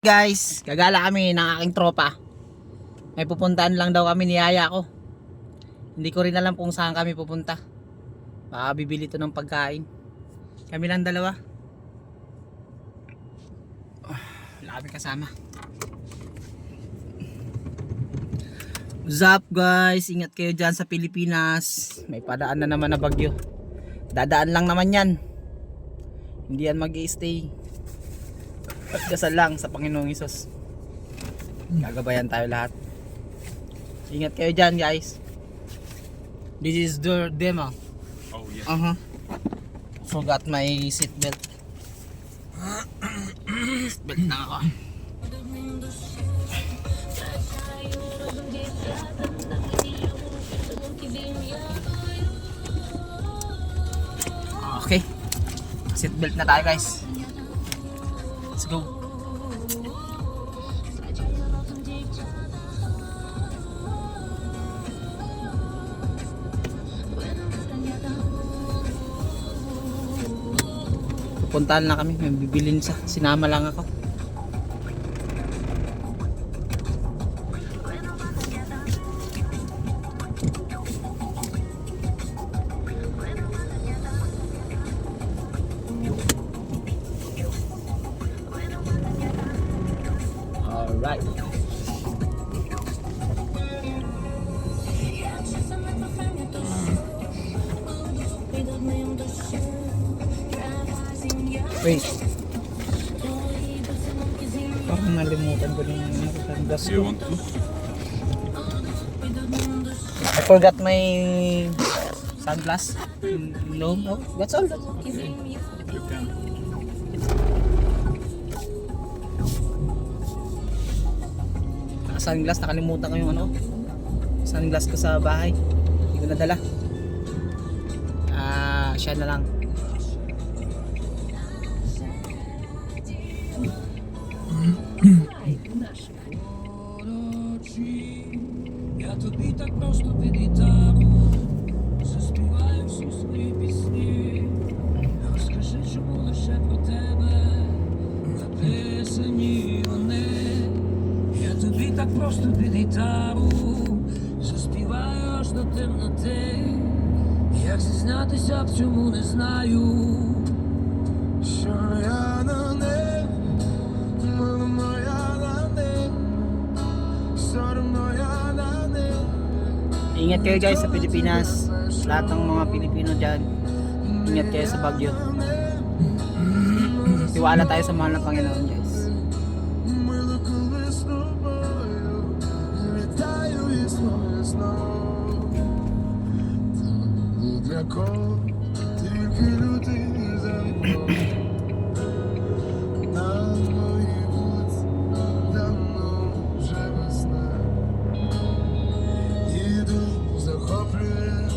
Guys, gagala kami ng aking tropa. May pupuntahan lang daw kami ni Yaya ko. Hindi ko rin alam kung saan kami pupunta. Baka bibili to ng pagkain. Kami lang dalawa. Wala kami kasama. What's up guys? Ingat kayo dyan sa Pilipinas. May padaan na naman na bagyo. Dadaan lang naman yan. Hindi yan mag-i-stay. Dasal lang sa Panginoong Hesus. Gagabayan tayo lahat. Ingat kayo dyan guys. This is the demo. Oh yeah. Forgot my seatbelt. Belt na ako. Okay. Seatbelt na tayo guys. Let's go. Pupuntahan na kami, may bibilin sa. Sinama lang ako. Alright. Wait. Parang nalimutan ko din yung sunglass You ko. want to? I forgot my sunglass. No, that's all. You can. Sunglass, nakalimutan ko yung ano, sunglass ko sa bahay. Hindi ko nadala. Siya na lang. Я тобі так просто під гітару заспіваю всі свої пісні. Розкажи, чому лише про тебе написані вони. Я тобі так просто під гітару заспіваю аж до темноти. Як зізнатися в цьому не знаю. Що я на небі, моя на небі, соромно я на небі. Ingat kayo guys sa Pilipinas. Lahat ng mga Pilipino dyan. Ingat kayo sa bagyo. Tiwala tayo sa mahal ng Panginoon guys. Ми коли з тобою літаю і знову. Для кого тільки лютий замок. На моїй вулиці давно вже весна. Іду, захоплює.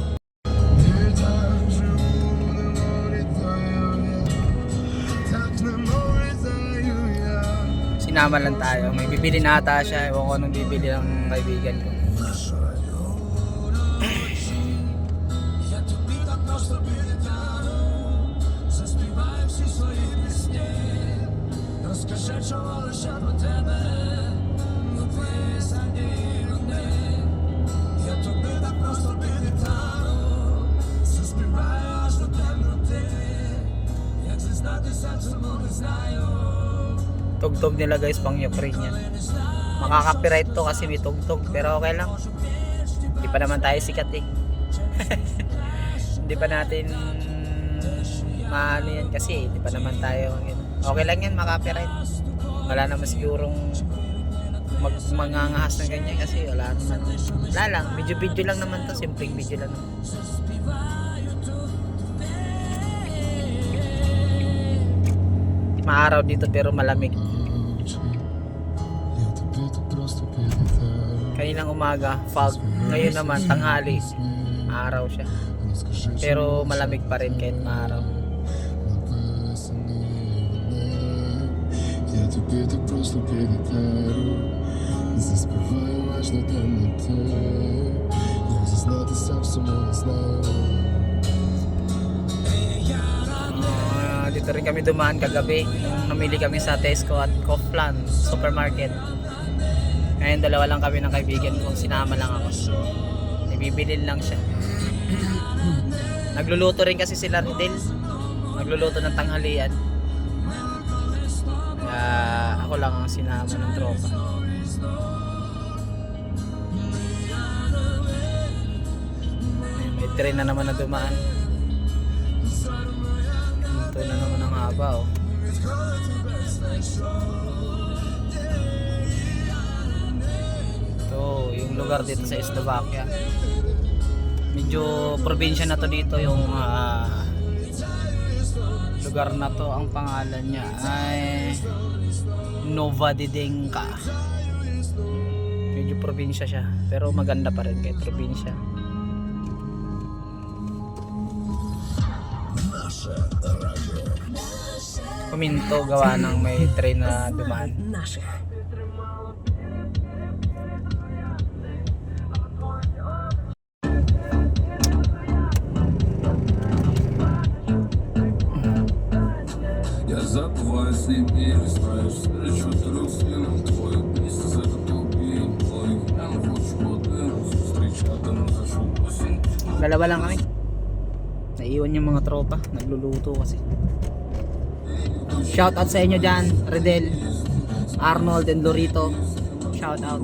Ти так живу, немов літаю я. Так немов літаю я. Sinama lang tayo. May bibili na ata siya. Ewan ko anong bibili ng kaibigan ko. Я тобі так просто підітану, заспіваю всі свої пісні. Розкажи, чого лише про тебе написані вони. Я тобі так просто підітану, заспіваю аж до темноти. Як зізнатися, чому не знаю. Tugtog nila guys pang Ukraine yan. Makaka-copyright to kasi may tugtog. Pero okay lang. Hindi pa naman tayo sikat eh. Hindi pa natin maano yan kasi hindi pa naman tayo yun. Okay lang yan maka-copyright. Wala naman sigurong mangangahas ng ganyan kasi wala naman. Wala lang, video lang naman to, simpleng video lang naman. Maaraw dito pero malamig. Я тобі так просто підітану. Kaninang umaga, fog. Ngayon naman, tanghali. Araw siya. Pero malamig pa rin kahit maaraw. Я тобі так просто під гітару заспіваю аж до темноти. Як зізнатися в цьому не знаю. Dito rin kami dumaan kagabi. Namili kami sa Tesco at Kaufland Supermarket. Ngayon dalawa lang kami ng kaibigan ko. Sinama lang ako. Ibibilin lang siya. Nagluluto rin kasi sila Ridel. Nagluluto ng tanghalian. Kaya ako lang ang sinama ng tropa. May train na naman na dumaan. Ito na naman ang haba oh. Ito yung lugar dito sa Slovakia. Medyo probinsya na to dito yung lugar na to. Ang pangalan niya ay Novodidenka. Medyo probinsya siya pero maganda pa rin kahit probinsya. Kuminto gawa ng may train na dumaan. Я забываю с ним и листаю встречу трех сыном твой. Вместе за этот убей мой. Я хочу один встречати не хочу осінь. Dalawa lang kami. Naiwan yung mga tropa, nagluluto kasi. Shout out sa inyo dyan, Redel, Arnold and Lorito. Shout out.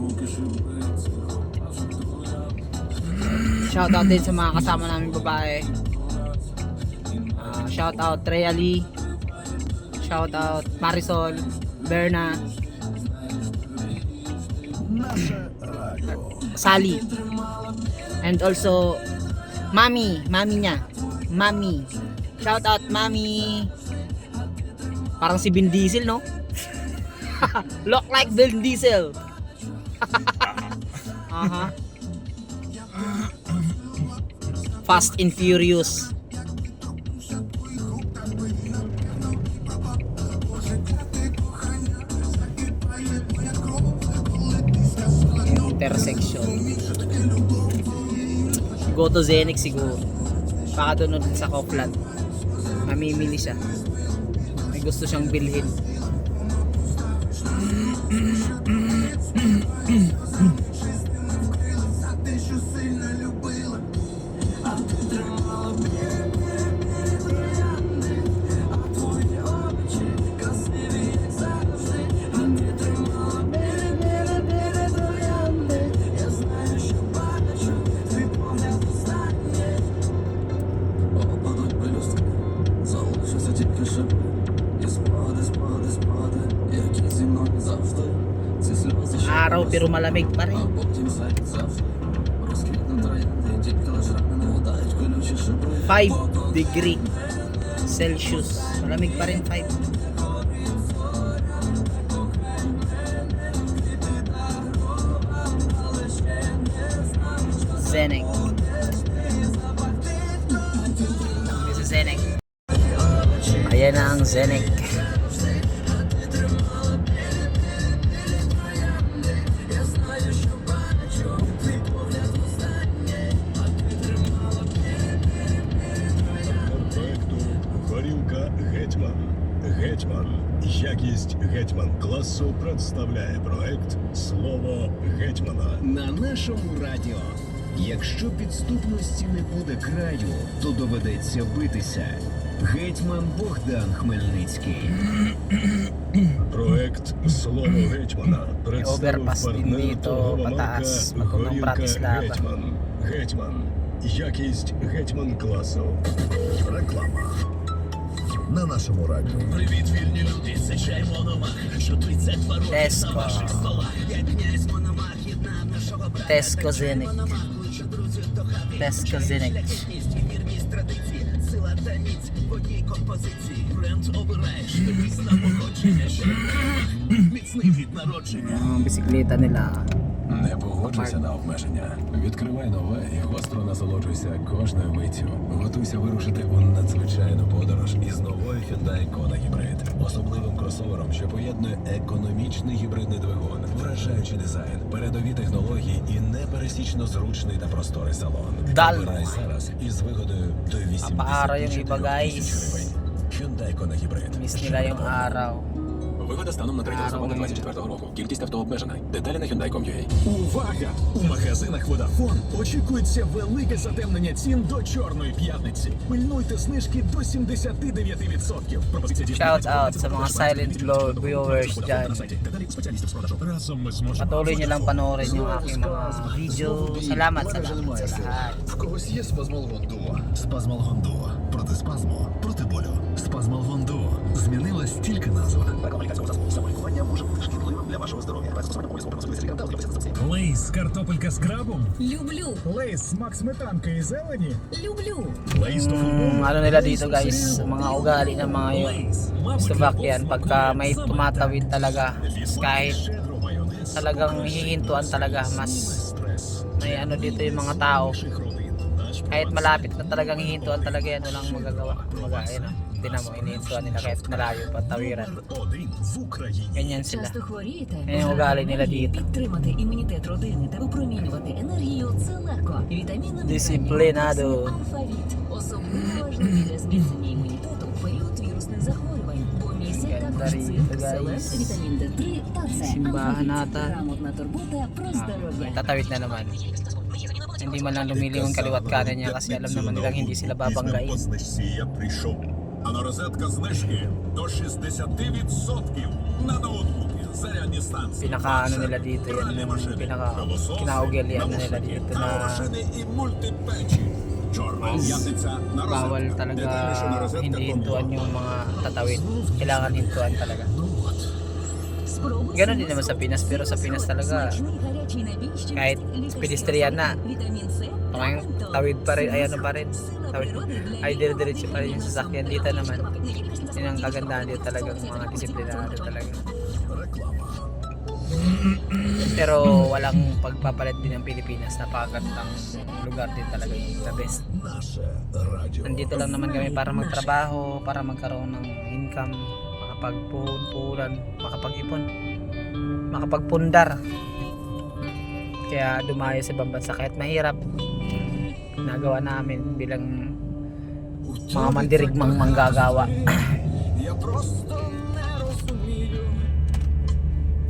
Shout out din sa mga kasama namin babae. Shout out Trea Lee. Shout out Marisol, Berna, Sally. And also Mami niya. Mami. Shout out Mami. Parang si Vin Diesel, no? Look like Vin Diesel. Fast and Furious. Intersection. Go to Zenex siguro. Baka doon sa Kaufland. Mamimili siya. May gusto siyang bilhin. Залишиться тільки шипи. І спади, які зі мною завжди. Ці сльози ще Araw pero malamig pa rin. а потім зайдуть завжди. Розквітне троянди, тільки лиш рани не гадають колючі шипи. 5 degree Celsius. Malamig pa rin 5. Zenex. This is Zenex. Ayan na ang Zenex. Проекту «Горілка Гетьман». Гетьман. Якість Гетьман класу представляє проект «Слово Гетьмана». На нашому радіо. Якщо підступності не буде краю, то доведеться битися. Гетьман Богдан Хмельницький. Проект «Слово Гетьмана» представив Overpass din партнер dito, торгова марка pataas, patungong «Горілка Bratislava». Гетьман». Гетьман. Якість Гетьман класу. Реклама на нашому радіо. Привіт, вільні люди, це чай Мономах, що 32 роки Tesco. на ваших столах. Я князь Мономах, єднав нашого брата. Tesco Zenex. Кличе друзів до хати. Tesco Zenex. Технічність і вірність традиції, сила та міць в одній композиції. Бренд обираєш, дивись на походження. Ще міцний від народження. Ang bisikleta nila. Не погоджуйся на обмеження. Відкривай нове і гостро насолоджуйся кожною миттю. Готуйся вирушити у надзвичайну подорож із новою Hyundai Kona Hybrid. Особливим кросовером, що поєднує економічний гібридний двигун, вражаючий дизайн, передові технології і непересічно зручний та просторий салон. Дально. Обирай зараз із вигодою до 80 Papaara yung iba, guys. тисяч гривень. Hyundai Kona Hybrid. Miss nila yung araw. Вигода станом на 3 листопада 24 року. Кількість авто обмежена. Деталі на Hyundai.com.ua. Увага! У магазинах Vodafone очікується велике затемнення цін до Чорної п'ятниці. Пильнуйте знижки до 79%. Пропозиція дійсна Shout out sa mga silent viewers dyan. Деталі у спеціалістів з продажу. Разом ми зможемо. Patuloy nyo lang panoorin yung aking mga video. Salamat sa lahat. В когось є спазмолгон дуо. Спазмолгон дуо. Проти спазму, проти болю. Спазмолгон дуо. Змінилась тільки назва. Реклама лікарського засобу самолікування може бути шкідливим для вашого здоров'я. Лейс, картопелька з крабом? Люблю, Лейс, смак сметанки і зелені? люблю. Лейс то футбол? Ano nila dito guys, mga ugali ng mga yun. Slovakyan, pagka may tumatawid talaga, kahit talagang hihintuan talaga, mas may ano dito yung mga tao. Kahit malapit na talagang hihintuan talaga yan, walang magagawa. Ayun, tinan mo, inihintuan nila kahit malayo pa tawiran. Ganyan sila. Часто хворієте? Yan yung ugali nila dito. Підтримати імунітет родини та випромінювати енергію – це легко. Вітаміни Disciplinado. Алфавіт. Особливо важливі для зміцнення імунітету в період вірусних захворювань. Бо містять Ganda також rito, цинк, guys. селен, вітамін Д3 та С. Simbahan nata. Грамотна турбота про здоров'я. Tatawid na naman. Hindi man lang lumilingon kaliwat kanan niya kasi alam naman nilang hindi sila babanggain. Знижці я прийшов. А на розетка знижки до 60% на ноутбуки, зарядні станції, Pinaka ano nila dito yan, yung pinaka kinaugalian na nila dito na машини і мультипечі. Чорна п'ятниця на bawal розетках. talaga Детальніше на розетках.com.ua. hindi hintuan yung mga tatawid. Kailangan hintuan talaga. Спробуй Ganon din naman sa Pinas, pero sa Pinas talaga смачний гарячий набій, що kahit містить pedestrian na, вітамін С, Parang tawid pa rin, ay ano pa rin, tawid, ay dire-diretso pa rin yung sasakyan dito naman. Yun ang kagandahan dito talagang mga disiplinado talaga. Pero walang pagpapalit din ng Pilipinas, napakagandang lugar din talaga yung the best. Наше радіо. Nandito lang naman kami para magtrabaho, para magkaroon ng income, makapagpuhunan, makapag-ipon, makapagpundar. Kaya dumayo sa ibang bansa kahit mahirap, nagawa namin bilang mga mandirigmang manggagawa. Я просто не розумію.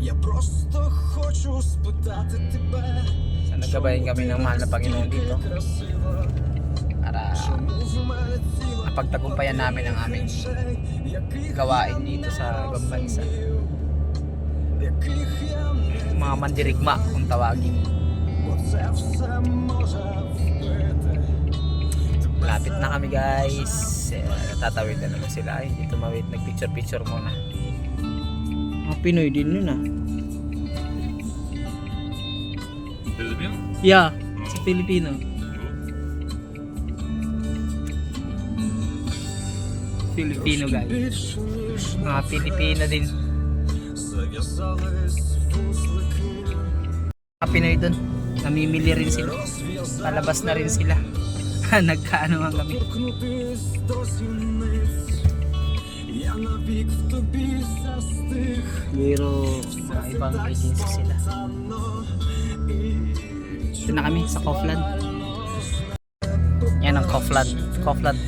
Я просто хочу спитати тебе. So, naggabayan kami ng mahal na Panginoon dito para mapagtagumpayan namin ang aming gawain dito sa ibang bansa. Mga mandirigma kung tawagin. Бо це все може вбити. Lapit na kami guys. Tatawid na naman sila. Ay, hindi tumawid. Nag-picture muna. Mga Pinoy din yun ah. Filipino? Yeah, sa Filipino. Filipino guys. Mga Pilipino din. Зав'язались вузлики. Mga Pinoy dun. Namimili rin sila. Palabas na rin sila. Nagkaano nga kami. Торкнутись до зіниць. Я навік в тобі застиг. Pero mga ibang agency sila. Ito na kami sa Kaufland. Yan ang Kaufland. Kaufland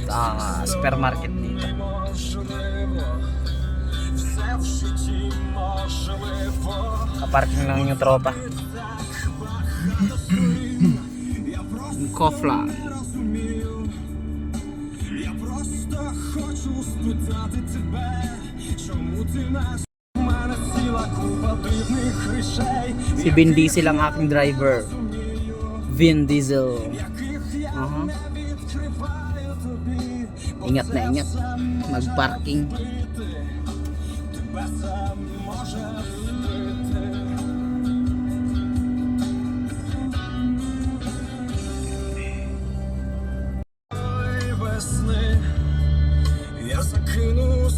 supermarket dito. Все в житті можливо. Kaparking lang yung tropa. Yung Kaufland. Я просто хочу спитати тебе, чому ти нас у мене ціла купа дивних речей, Si Vin Diesel ang aking driver. Vin Diesel. яких я Aha. не відкриваю тобі, бо Ingat na це ingat. все Mag-parking. вбити. Тебе це може вбити. Ой, весни, я закину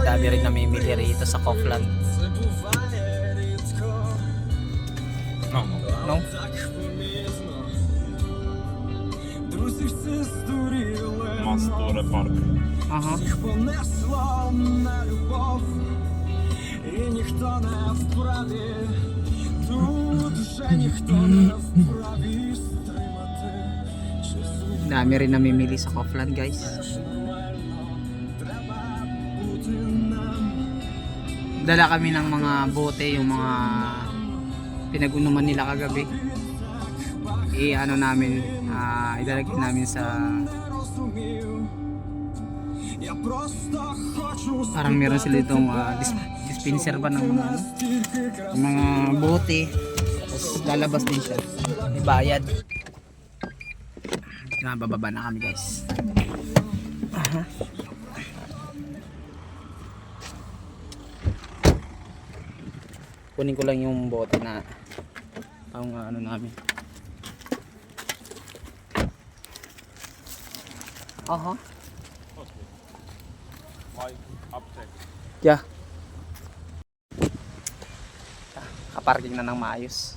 Dami rin namimili rito sa Kaufland. це буває рідко. No. No? Так помітно. Друзі всі здуріли, Mastore Park. Aha. їх понесло на любов, і ніхто не вправі, тут вже ніхто не вправі стримати. Чи Dami rin namimili sa Kaufland guys. нормально, треба Dala kami ng mga bote, yung mga pinag-unuman nila kagabi. Ano namin, idalagay namin sa parang meron sila itong dispenser ba ng mga bote. Tapos lalabas din siya, ibayad. Bababa na kami guys. Kunin ko lang yung bote na ang ano namin. Aha. Yeah. Kaparking na ng maayos.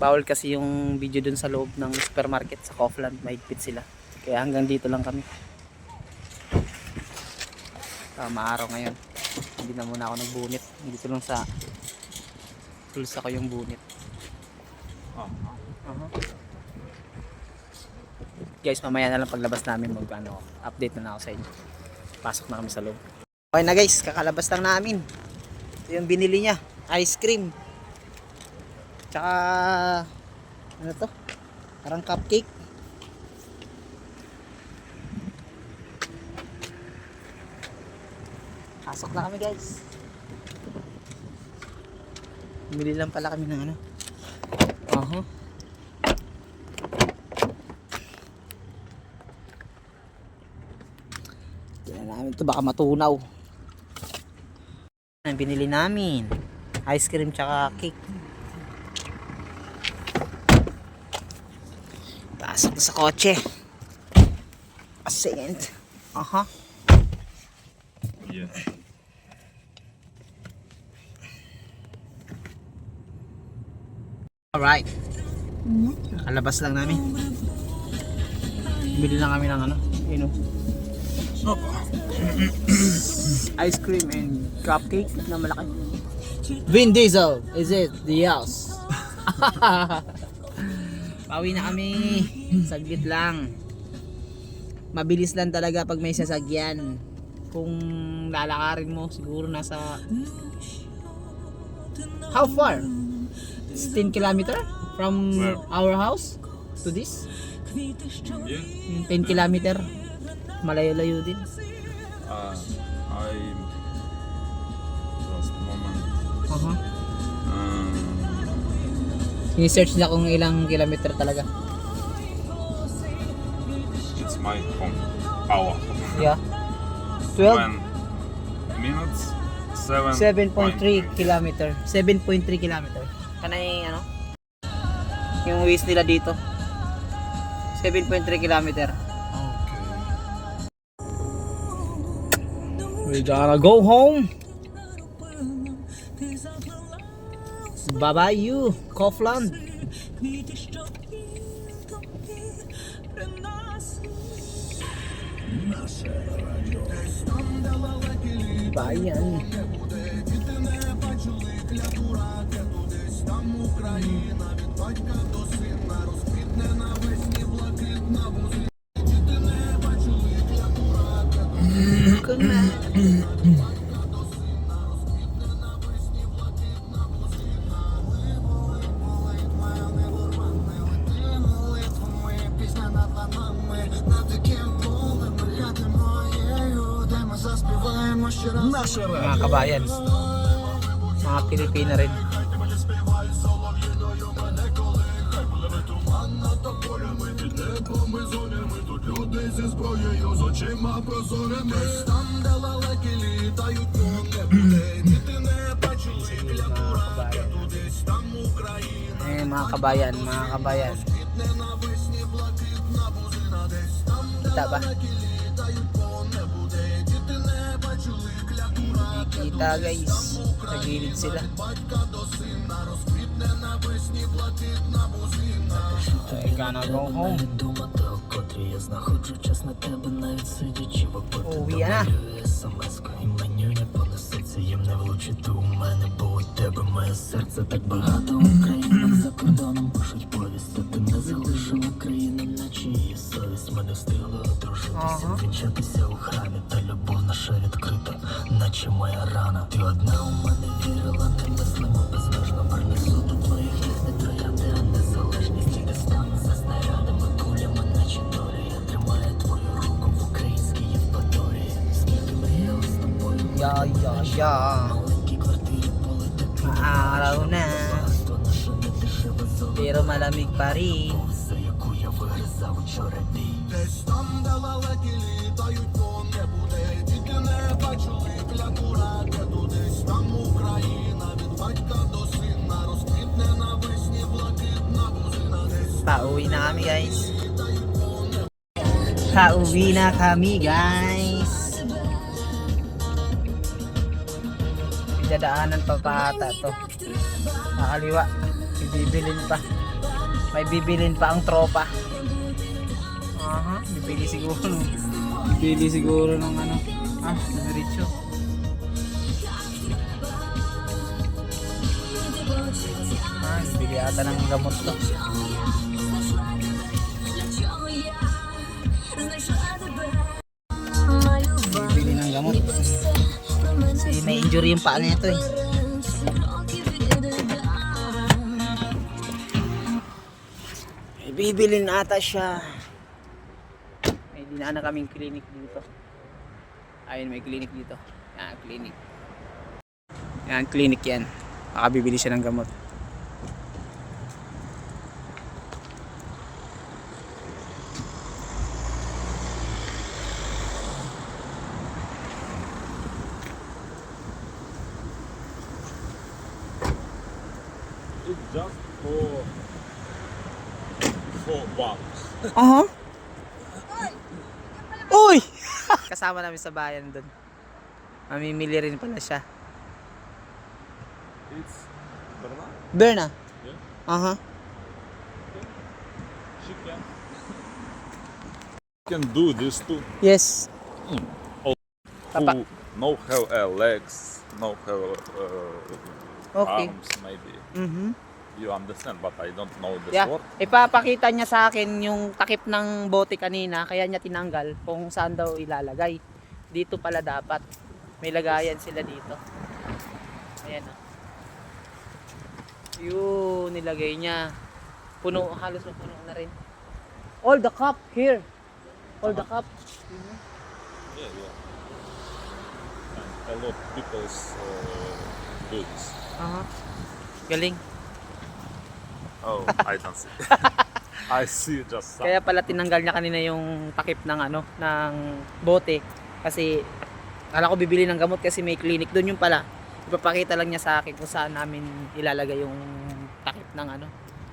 Bawal kasi yung video dun sa loob ng supermarket sa Kaufland, mahigpit sila. Kaya hanggang dito lang kami. Maaraw ngayon. Hindi na muna ako nagbunit. Dito lang sa pulsa ko yung bunit. Guys, mamaya na lang paglabas namin update na ako sa inyo. Pasok na kami sa loob. Okay na guys, kakalabas lang namin. Ito yung binili niya, ice cream. Tsaka ano to? Parang cupcake. Pasok na kami guys. Bumili lang pala kami ng ano. Tignan namin ito, baka matunaw. Ang binili namin, ice cream tsaka cake. Pasok sa kotse. A second. Yeah. Alright. Nakalabas lang namin. Bili lang kami ng ano, ice cream and cupcake na malaki. Vin Diesel, is it the house? Pauwi na kami. Saglit lang. Mabilis lang talaga pag may sasagyan. Kung lalakarin mo, siguro nasa how far? It's 10 kilometer from Where? our house to this? Yeah. 10 kilometer. Malayo-layo din. I just moment. Sinesearch niya kung ilang kilometer talaga. It's my home. Hour. Yeah. 12? 10 minutes. 7.3 kilometer. 7.3 kilometer. Kanay ano? Yung waste nila dito. 7.3 kilometer. We gotta go home. Bye-bye you, Kaufland. Bayan. Mga kabayan, mga Pilipina rin. Mga kabayan, mga kabayan. Kita ba? Kita guys, sa gilid sila. I gonna go home. Uwi na. Їм не влучити у мене, бо у тебе моє серце так багато. Українок за кордоном пишуть повість, а ти не залишила країну, наче її совість. Ми не встигли одружитися, вінчатися у храмі, та любов наша відкрита, наче моя рана. Ти pero malamig pa rin. Десь там, де лелеки літають по небу, де тільки не бачу і клятура, де десь там Україна, від батька до сина, розквітне навесні блакитна бузина, десь Pauwi na kami guys. Pauwi na kami guys. May dadaanan pa ata to. Nakaliwa. Bibilin pa. May bibilin pa ang tropa. Aha, bibili siguro. Bibili siguro ng ano. Diretso. Bibili ata ng gamot to. Bibili ng gamot. Kasi may injury yung paa nito eh. May bibilin ata siya. May dinaan na kaming clinic dito. Ayun, may clinic dito. Yan, clinic. Yan, clinic yan. Baka bibili siya ng gamot. It's just for bucks. Aha. Uy! Kasama namin sa bayan doon. Mamimili rin pala siya. It's Berna. Berna? Yeah. Aha. She can do this too. Yes. Papa. Who no have legs, no have Okay. arms maybe. Mhm. You understand, but I don't know this Yeah. word. Ipapakita niya sa akin yung takip ng bote kanina, kaya niya tinanggal kung saan daw ilalagay. Dito pala dapat. May lagayan sila dito. Ayan o. Yun, nilagay niya. Puno, halos mapuno na rin. All the cup here. All the cup. Yeah, yeah. And a lot of people do this. Aha. Galing. Oh, I don't see. I see just some. Kaya pala tinanggal niya kanina yung takip ng ano, ng bote kasi akala ko bibili ng gamot kasi may clinic doon yung pala. Ipapakita lang niya sa akin kung saan namin ilalagay yung takip ng ano.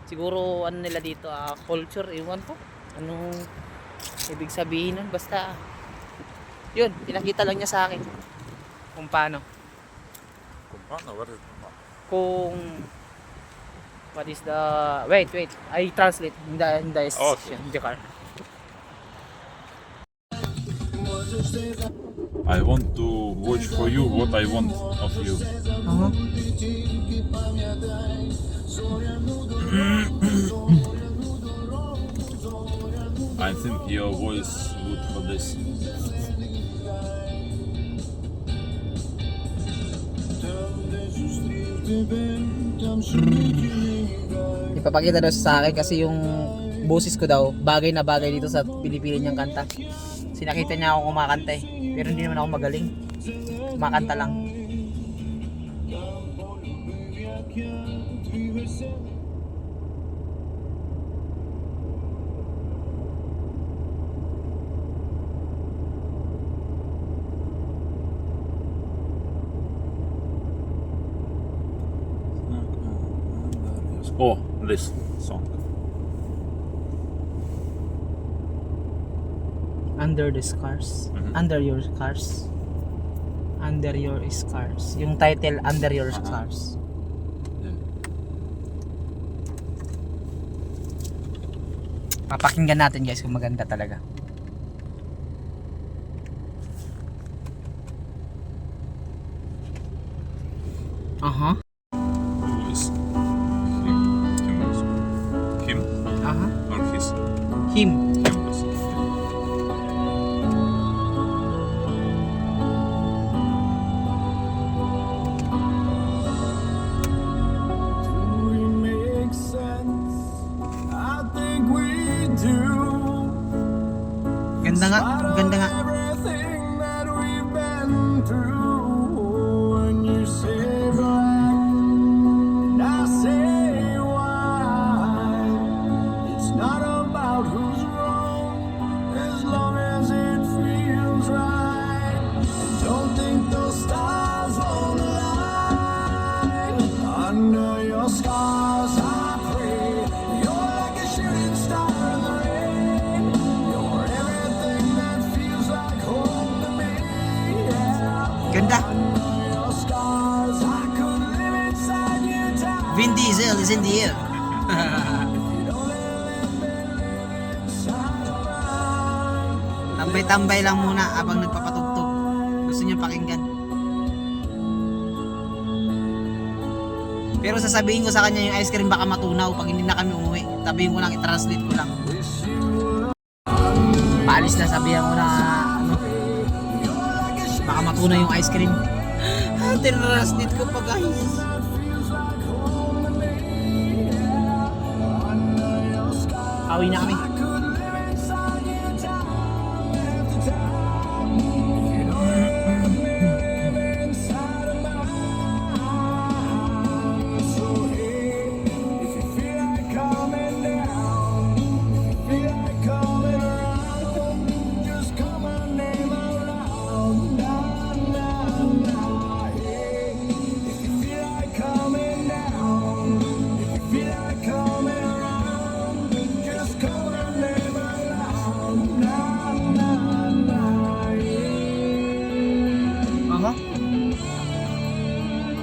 Siguro ano nila dito, culture, iwan ko. Anong ibig sabihin nun, basta yun, pinakita lang niya sa akin kung paano. Kumpano, where is Kumpano? Kung what is the wait I translate in the Okay. in the car. I want to watch for you what I want of you. I think your voice good for this. Ipapakita daw sa akin kasi yung boses ko daw bagay na bagay dito sa pinipili niyang kanta. Sinakita niya ako kumakanta eh. Pero hindi naman ako magaling. Kumakanta lang. Oh, this song. Under the scars. Mhm. Under your scars. Under your scars. Yung title, Under Your Scars. Papakinggan natin guys kung maganda talaga. Aha. Who is him? Him Aha. or his? Him. Him is. we make sense? I think we do. Ganda nga. Ganda nga. Everything that we've been through. When you say black, and I say white. Under your scars I pray. You're like a shooting star in the rain. You're everything that feels like home to me. Yeah. Ganda. Your scars I could live inside your town. Vin Diesel is in the air. Tambay-tambay lang muna habang nagpapatugtog. Gusto niyo pakinggan. Pero sasabihin ko sa kanya yung ice cream baka matunaw pag hindi na kami umuwi. Sabihin ko lang, i-translate ko lang. Paalis na, sabihan ko na ano, baka matunaw yung ice cream. Tinranslate ko pa guys. Awi na kami.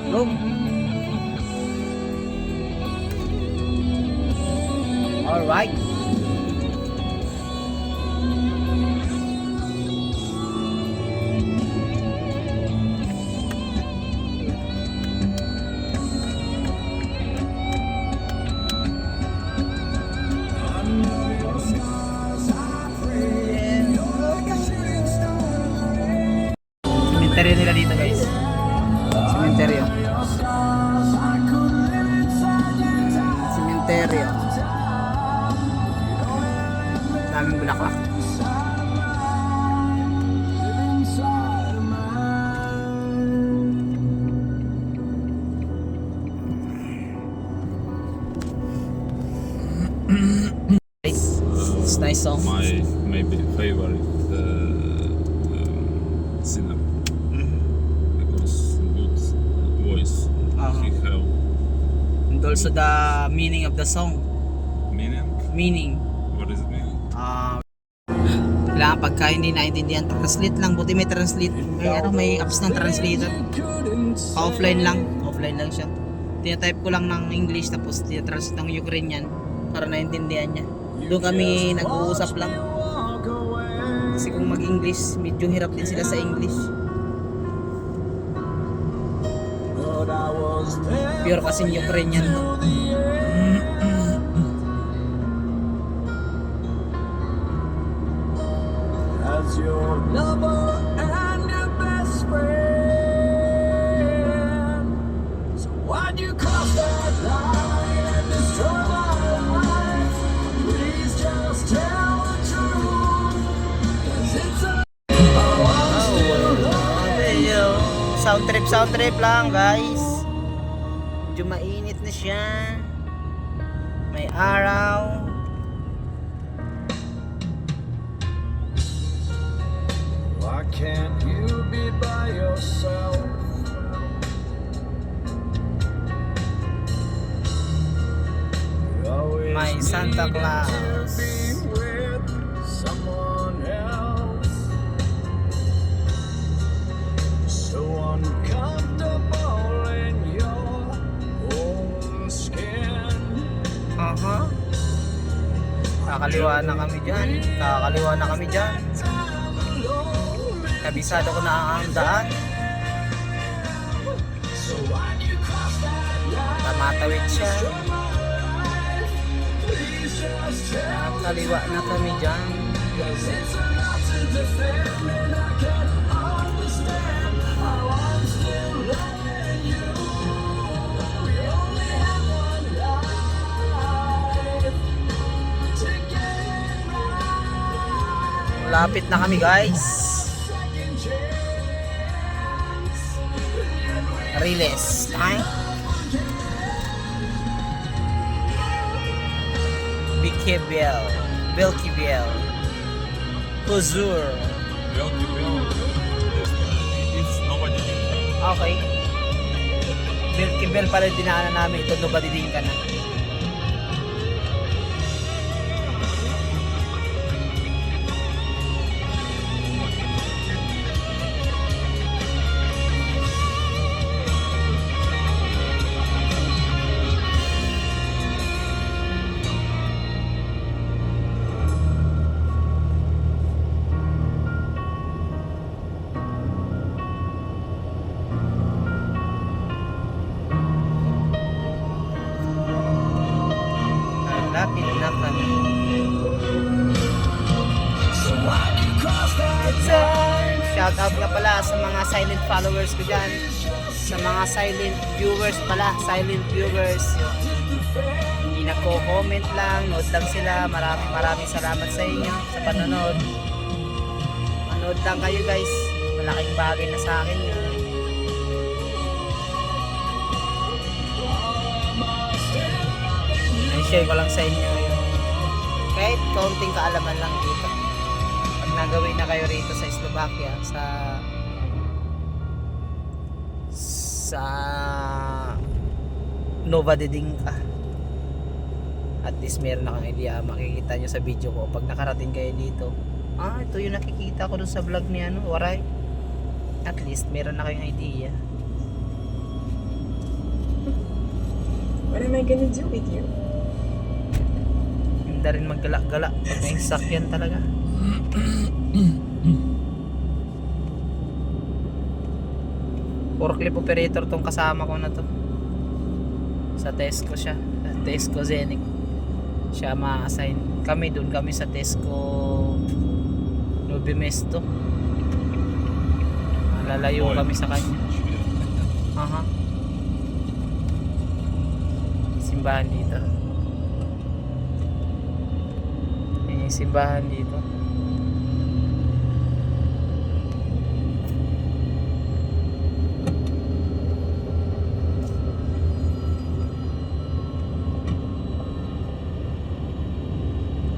Look. All right. Cemetery nila dito guys. Cemetery. Cemetery. Daming bulaklak. It's nice song. My maybe favorite singer because good voice he have. And also the meaning of the song. Meaning. What is it mean? Kailangan pagka hindi naintindihan, translate lang. Buti may translate. May apps ng translator. Offline lang siya. Tina-type ko lang ng English tapos tina-translate ng Ukrainian para naintindihan niya. Doon kami nag-uusap lang. Kasi kung mag-English, medyo hirap din sila sa English. Pure kasi Ukrainian. As your lover and your best friend. So why'd you cross that line and destroy my life? Please just tell the truth. 'Cause it's a Sound trip lang guys. Medyo mainit na siya. May araw. Why can't you be by yourself? May Santa Claus. With someone else, so uncomfortable in your own skin. Kakaliwa na kami dyan. Kabisado ko na ang daan. Tamatawid siya. Kaliwa na kami dyan. Lapit na kami guys. Riles time. Belkibiel, Huzur. It's nobody. Okay. Milky Bell pala yung dinaanan namin. Ito, Nobadiding ka na. Lapit na kami. Shout out nga pala sa mga silent followers ko dyan. Sa mga silent viewers pala. Silent viewers. Hindi nagko-comment lang. Nood lang sila. Maraming salamat sa inyo sa panonood. Manood lang kayo guys. Malaking bagay na sa akin yun. I-share ko lang sa inyo yung kahit kaunting kaalaman lang dito. Pag nagawin na kayo rito sa Slovakia, sa Nobadiding ka, at least meron na kang idea. Makikita nyo sa video ko pag nakarating kayo dito. Ito yung nakikita ko dun sa vlog ni Waray. At least meron na kayong idea. What am I gonna do with you? Hindi rin maggala-gala pag may sakyan talaga. Forklift operator tong kasama ko na to. Sa Tesco siya. Tesco Zenic. Siya ma-assign. Doon kami sa Tesco Novimesto. Lalayo kami sa kanya. Simbahan dito. Yung simbahan dito.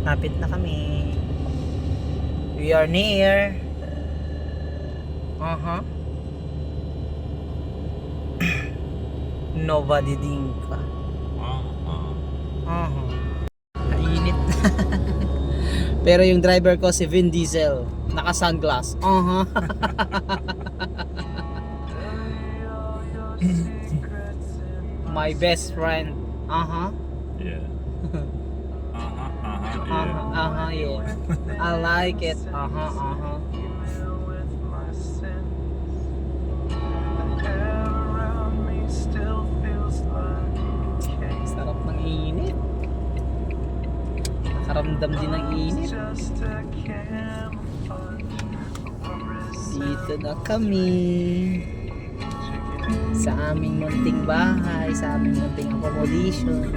Lapit na kami. We are near. Nobadiding ka. Kainit. Pero yung driver ko si Vin Diesel, naka sunglass. My best friend. Yeah. Yeah. I like it. Sarap ng init. Nakaramdam din ng init. Dito na kami sa aming munting bahay, sa aming munting accommodation.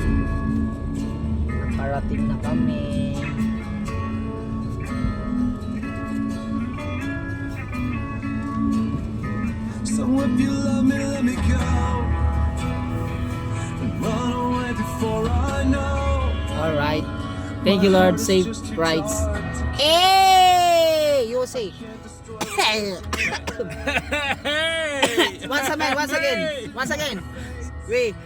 Nakarating na kami. So if you love me, let me go. Run away before I know. Alright. Thank you, Lord. Safe rides. Hey! You say. Once again. Wait.